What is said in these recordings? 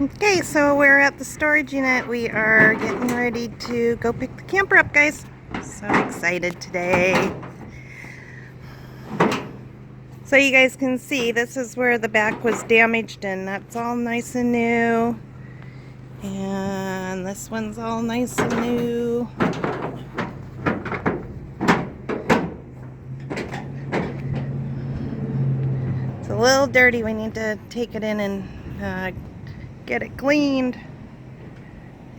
Okay, so we're at the storage unit. We are getting ready to go pick the camper up, guys. So excited today. So you guys can see this is where the back was damaged, and that's all nice and new. And this one's all nice and new. It's a little dirty. We need to take it in and get it cleaned.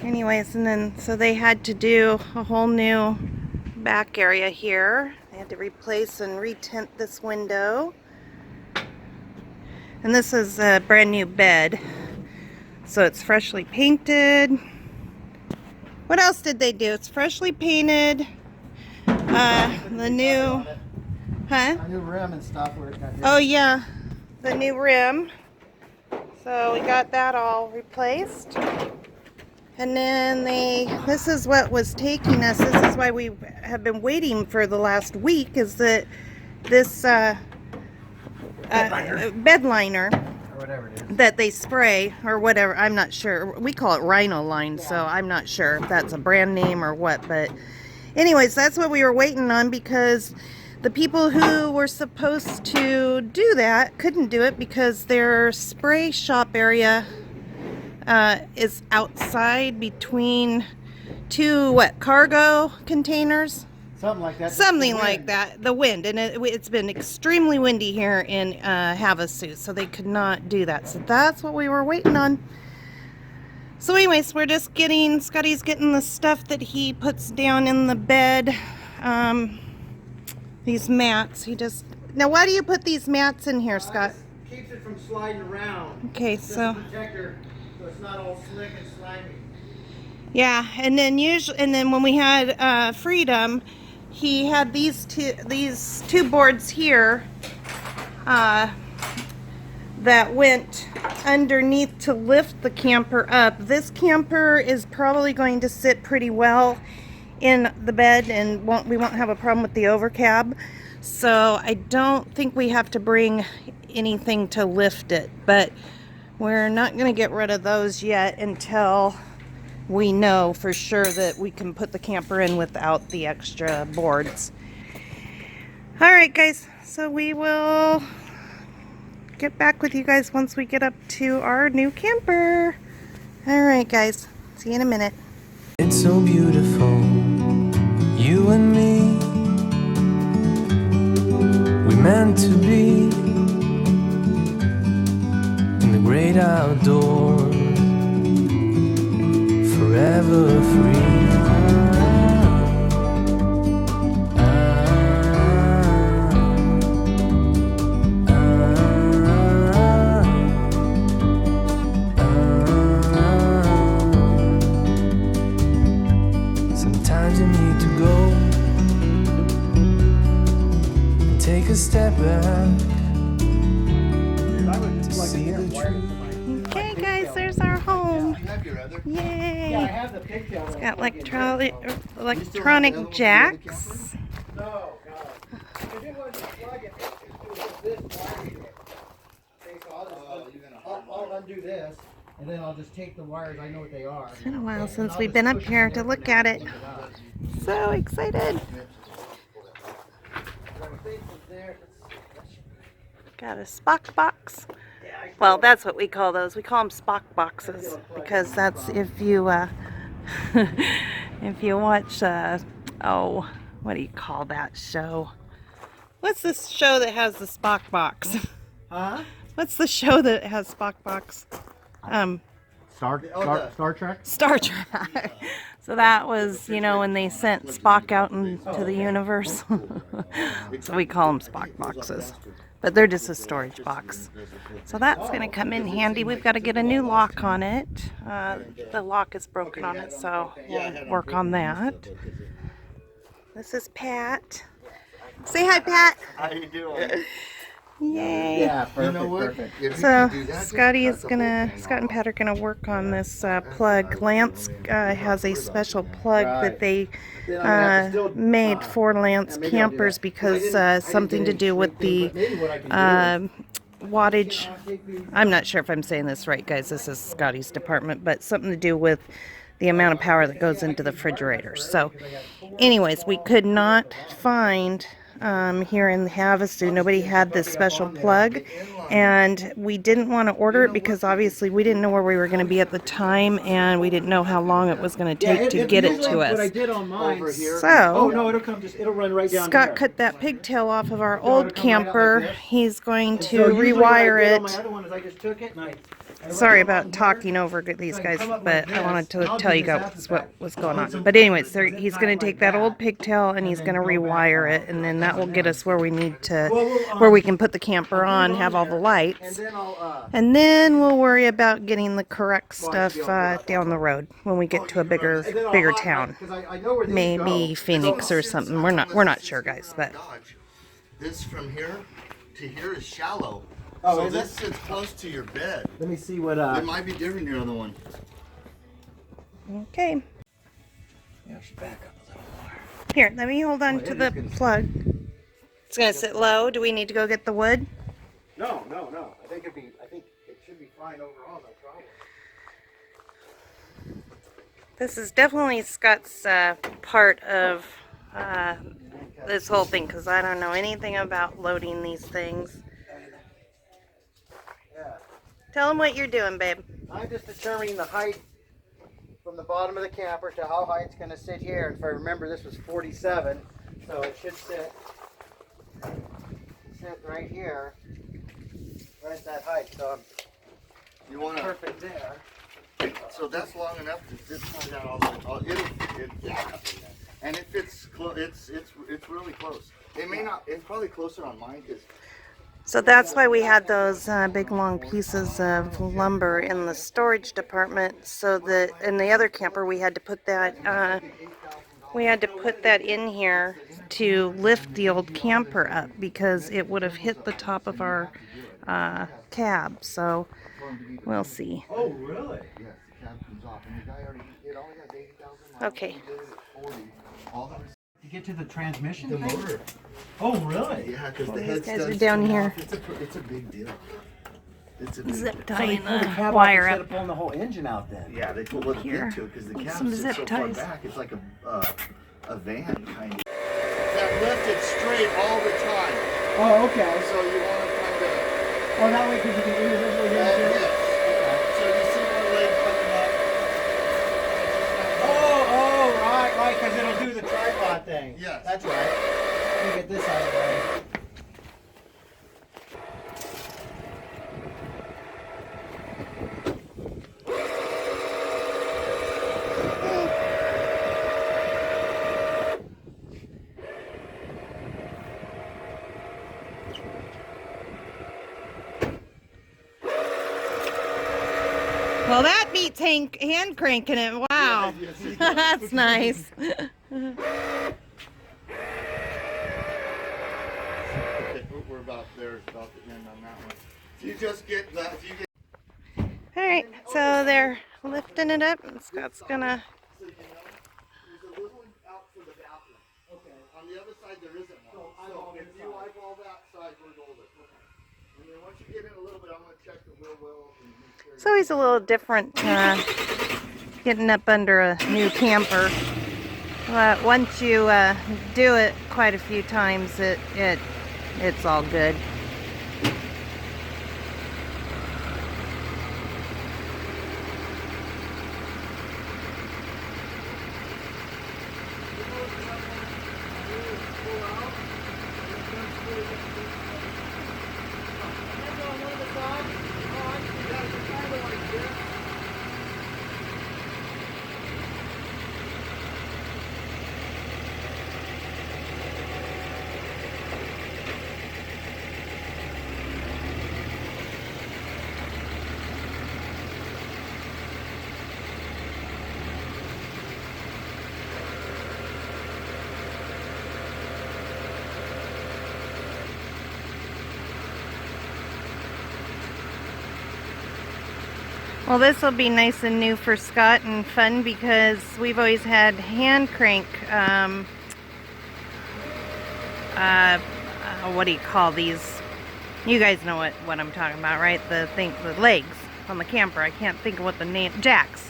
Anyways, and then so they had to do a whole new back area here. They had to replace and retint this window. And this is a brand new bed. So it's freshly painted. What else did they do? It's freshly painted. The new, A new rim and stuff where it got oh yeah, the new rim. So we got that all replaced. And then this is what was taking us. This is why we have been waiting for the last week, is that this bed liner whatever it is that they spray, or whatever, I'm not sure. We call it Rhino Line, so I'm not sure if that's a brand name or what. But anyways, that's what we were waiting on, because the people who were supposed to do that couldn't do it because their spray shop area is outside between two cargo containers. something like that. Something like that. The wind, and it's been extremely windy here in Havasu, so they could not do that. So that's what we were waiting on. So anyways, we're just Scotty's getting the stuff that he puts down in the bed. These mats. Now why do you put these mats in here, Scott? Keeps it from sliding around. Okay, so Protector, so it's not all slick and slimy. yeah, and then when we had Freedom, he had these two boards here that went underneath to lift the camper up. This camper is probably going to sit pretty well in the bed, and we won't have a problem with the overcab. So I don't think we have to bring anything to lift it, but we're not going to get rid of those yet until we know for sure that we can put the camper in without the extra boards. Alright guys, so we will get back with you guys once we get up to our new camper. Alright guys, see you in a minute. It's so beautiful, you and me. We meant to be in the great outdoors, forever free. Sometimes you need to go and take a step back to see the truth. Okay guys, there's our home. Yay! Yeah, I have the pigtail. It's got electronic jacks. No, God. If it wasn't plug it, it's this wire here. Okay, so I'll undo this, and then I'll just take the wires. I know what they are. It's been a while since we've been up here to look at it. So excited. Got a Spock box. Well, that's what we call those. We call them Spock boxes because that's if you if you watch oh, what do you call that show? What's this show that has the Spock box? Huh? What's the show that has Spock box? Star Trek? Star Trek. So that was, you know, when they sent Spock out into the universe. So we call them Spock boxes. But they're just a storage box. So that's going to come in handy. We've got to get a new lock on it. The lock is broken on it, so we'll work on that. This is Pat. Say hi, Pat. How you doing? Yay. Yeah, perfect, You know what? perfect. If you So can do that, just Scotty cut is the gonna, whole thing Scott and off. Pat are gonna work on this plug. Lance has a special plug that Right. they Then I'm gonna have to still, made for Lance maybe I'll do campers that. 'Cause I because didn't something get to any do with shrink thing, the but maybe what I can do wattage. I'm not sure if I'm saying this right, guys. This is Scotty's department, but something to do with the amount of power that goes into the refrigerator. So, anyways, we could not find here in Havasu, nobody had this special plug, and we didn't want to order it because obviously we didn't know where we were going to be at the time, and we didn't know how long it was going to take to get it to What I us. did on mine. Over here. Oh So no, it'll run right down Scott here. cut that pigtail off of our So old it'll come right out like camper. this. He's going And to so usually what I rewire did on my it. other one is I just took it and I Sorry run it along about here. talking over these So I guys, come up but like I wanted this, and to I'll tell do you this guys after what that. was going Put on. some But anyways, zip he's tie going it to take like that that, old pigtail and he's then going to go back rewire on. it, and then that will get us where we need to, Well, where we can put the camper I'll put on, it have all the there, lights, and and then we'll worry about getting the correct Well, I should stuff be able to pull that down the road when we get to a bigger and then I'll bigger hot- town. 'cause I know where these Maybe go. Phoenix or something. We're not sure, guys, but This from here to here is shallow. Oh, so is this it? sits close to your bed. Let me see what It might be different than your other one. okay. Yeah, I should back up a little more. Here, let me hold on Well, to it the is gonna- plug. It's gonna sit low. Do we need to go get the wood? No. I think it should be fine overall, no problem. This is definitely Scott's part of this whole thing because I don't know anything about loading these things. Yeah. Tell him what you're doing, babe. I'm just determining the height from the bottom of the camper to how high it's going to sit here. And if I remember, this was 47, so it should sit right here, right at that height. So You want I'm to? perfect there. So that's long enough to fit that all the way. Oh, and it fits close. It's really close. It may not. It's probably closer on mine because So that's why we had those big long pieces of lumber in the storage department. So that in the other camper we had to put that in here to lift the old camper up because it would have hit the top of our cab. So we'll see. Oh, really? yes, the cab comes off, and the guy already it only has 80,000 miles. Okay. He did it at 40. All the To get to the transmission? the thing? motor. Oh, really? Yeah, because Well, the these head guys are studs down come here. off. It's a big deal. It's a big Zip deal. tying Pull the the cab wire off up. instead of pulling the whole engine out then. Yeah, they put what it Here. into because the With cab some sits zip so ties. far back. It's like a van kind of. That lifted straight all the time. Oh, okay. So you want to kind of. Oh, that way because you can individually get Yes. it. So you see one leg coming up. Oh, right, because it'll do the tripod thing. Yes. That's right. Let me get this out of the way. Well, that beats hand cranking it. Wow. That's nice. Okay, we're about there, about the end on that one. So you just get that. You get. Alright, so they're lifting it up and Scott's gonna... So you know, there's a little one out for the bathroom. Okay. On the other side, there isn't one. So if you eyeball that side, we're golden. Okay. And then once you get in a little bit, I'm going to check the wheel well. And make sure It's always a little different getting up under a new camper. But once you do it quite a few times, it's all good. Well, this will be nice and new for Scott and fun because we've always had hand crank, what do you call these? You guys know what I'm talking about, right? The legs on the camper. I can't think of what the name, jacks.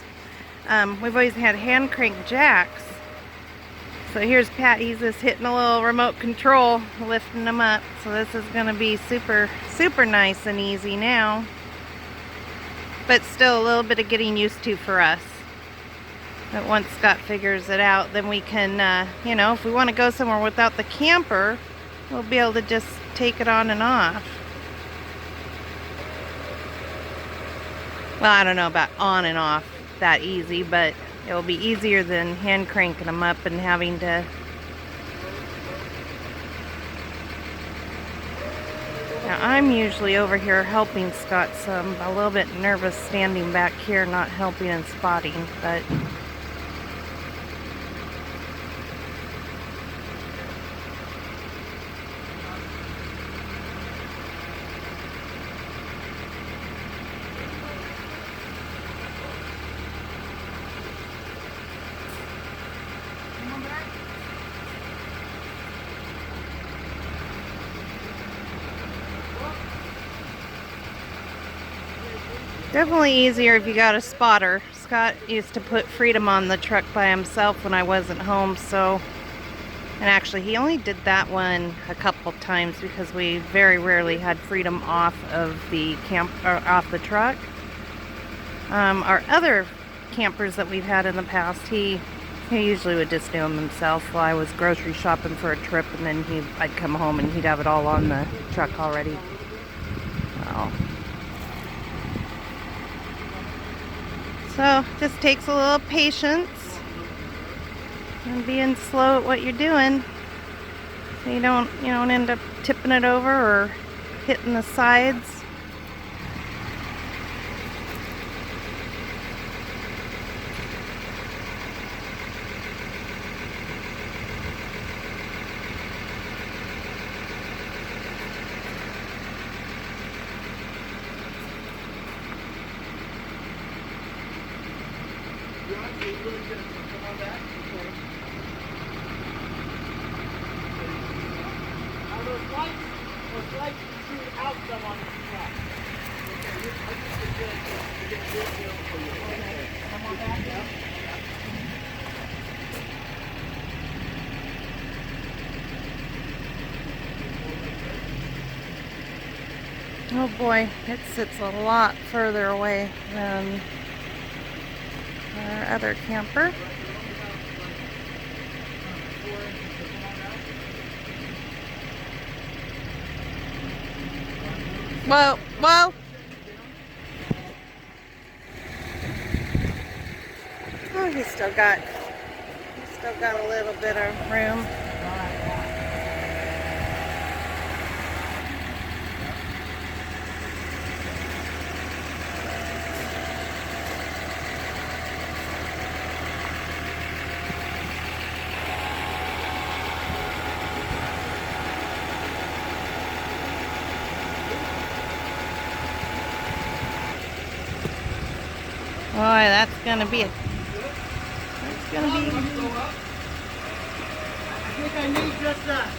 We've always had hand crank jacks. So here's Pat, he's just hitting a little remote control, lifting them up. So this is gonna be super, super nice and easy now. But still a little bit of getting used to for us. But once Scott figures it out, then we can, you know, if we want to go somewhere without the camper, we'll be able to just take it on and off. Well, I don't know about on and off that easy, but it'll be easier than hand cranking them up and having to. Now, I'm usually over here helping Scott, so I'm a little bit nervous standing back here not helping and spotting, but definitely easier if you got a spotter. Scott used to put Freedom on the truck by himself when I wasn't home, so, and actually he only did that one a couple times because we very rarely had Freedom off of the off the truck. Our other campers that we've had in the past, he usually would just do them himself while I was grocery shopping for a trip, and then I'd come home and he'd have it all on the truck already. Well, so just takes a little patience and being slow at what you're doing, so you don't end up tipping it over or hitting the sides. Oh boy, it sits a lot further away than our other camper. Whoa, whoa! Oh, he's still got a little bit of room. Boy, that's gonna be I think I need just that.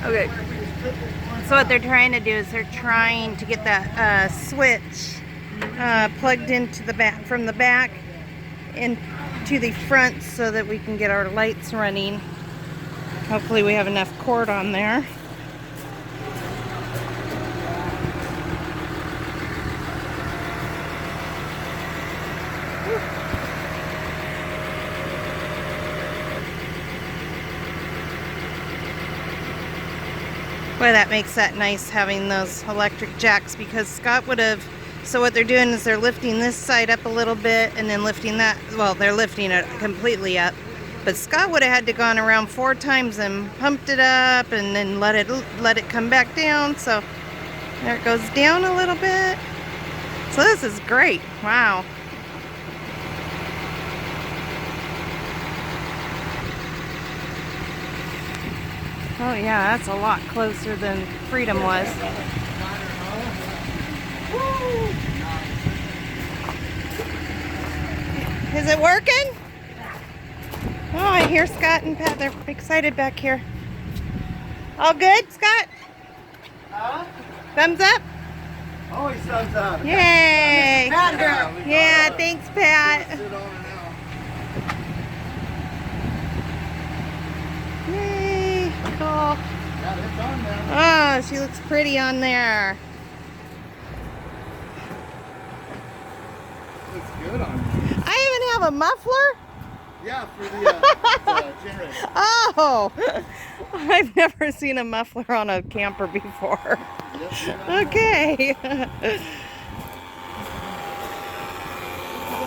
Okay. So what they're trying to do is they're trying to get that switch plugged into the back, from the back into the front, so that we can get our lights running. Hopefully we have enough cord on there. Boy, that makes that nice having those electric jacks, because Scott would have, so what they're doing is they're lifting this side up a little bit and then lifting that, well, they're lifting it completely up. But Scott would have had to gone around 4 times and pumped it up and then let it come back down. So There it goes down a little bit. So this is great. Wow. Oh yeah, that's a lot closer than Freedom was. Woo! Is it working? Oh, I hear Scott and Pat. They're excited back here. All good, Scott? Huh? Thumbs up? Always thumbs up. Yay! Pat here. Yeah, thanks, Pat. Sit on it now. Yay! Cool. Yeah, it's on now. Oh, she looks pretty on there. Looks good on. I even have a muffler. Yeah, for the generator. Oh, I've never seen a muffler on a camper before. Okay.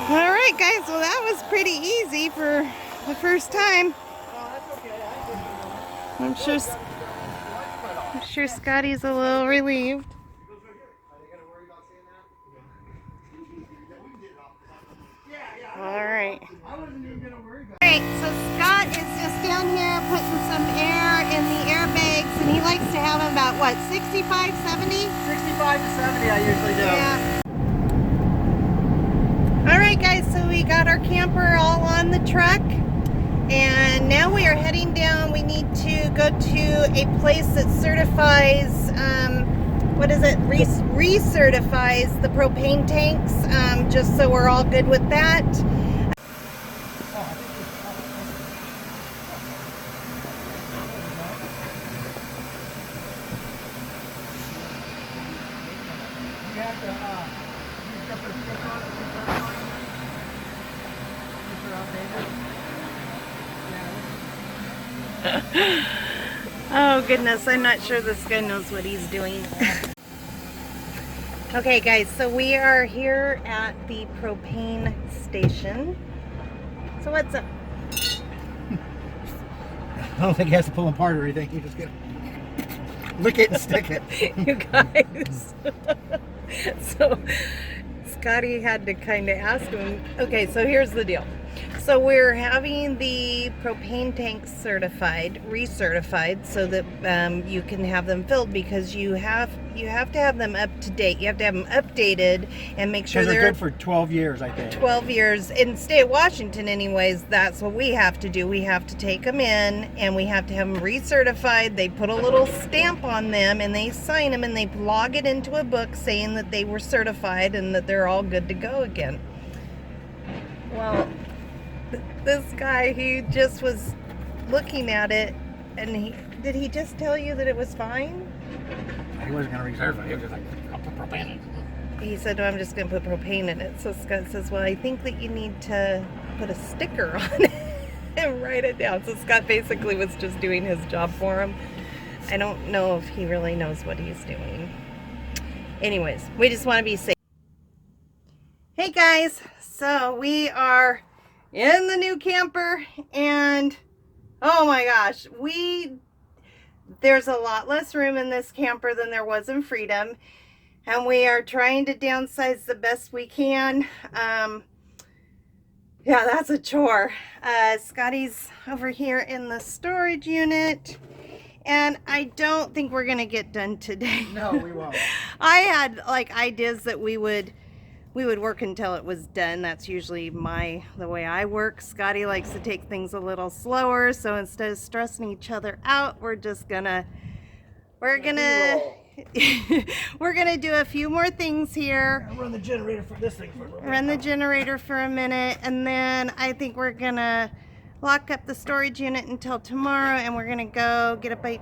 All right, guys. Well, that was pretty easy for the first time. I'm sure Scotty's a little relieved. All right. Alright, so Scott is just down here putting some air in the airbags, and he likes to have them about, what, 65, 70? 65 to 70 I usually do. Yeah. Alright guys, so we got our camper all on the truck, and now we are heading down. We need to go to a place that certifies, what is it, recertifies the propane tanks, just so we're all good with that. Oh goodness, I'm not sure this guy knows what he's doing. Okay guys, so we are here at the propane station. So what's up? I don't think he has to pull them apart or anything. You just get lick it and stick it. You guys. So Scotty had to kind of ask him. Okay, so here's the deal. So we're having the propane tanks certified, recertified, so that you can have them filled, because you have to have them up to date. You have to have them updated and make sure they're good for 12 years, I think. 12 years. In the state of Washington anyways, that's what we have to do. We have to take them in and we have to have them recertified. They put a little stamp on them and they sign them and they log it into a book saying that they were certified and that they're all good to go again. Well, this guy, he just was looking at it, and did he just tell you that it was fine? He wasn't going to reserve it. He was just like, I'll put propane in it. He said, "No, I'm just going to put propane in it." So Scott says, "Well, I think that you need to put a sticker on it and write it down." So Scott basically was just doing his job for him. I don't know if he really knows what he's doing. Anyways, we just want to be safe. Hey guys, so we are in the new camper, and oh my gosh, there's a lot less room in this camper than there was in Freedom, and we are trying to downsize the best we can. Yeah, that's a chore. Scotty's over here in the storage unit, and I don't think we're gonna get done today. No, we won't. I had like ideas that we would work until it was done. That's usually the way I work. Scotty likes to take things a little slower, so instead of stressing each other out, we're gonna do a few more things here. I'll run the generator for this thing for a little bit. Run the generator for a minute, and then I think we're gonna lock up the storage unit until tomorrow, and we're gonna go get a bite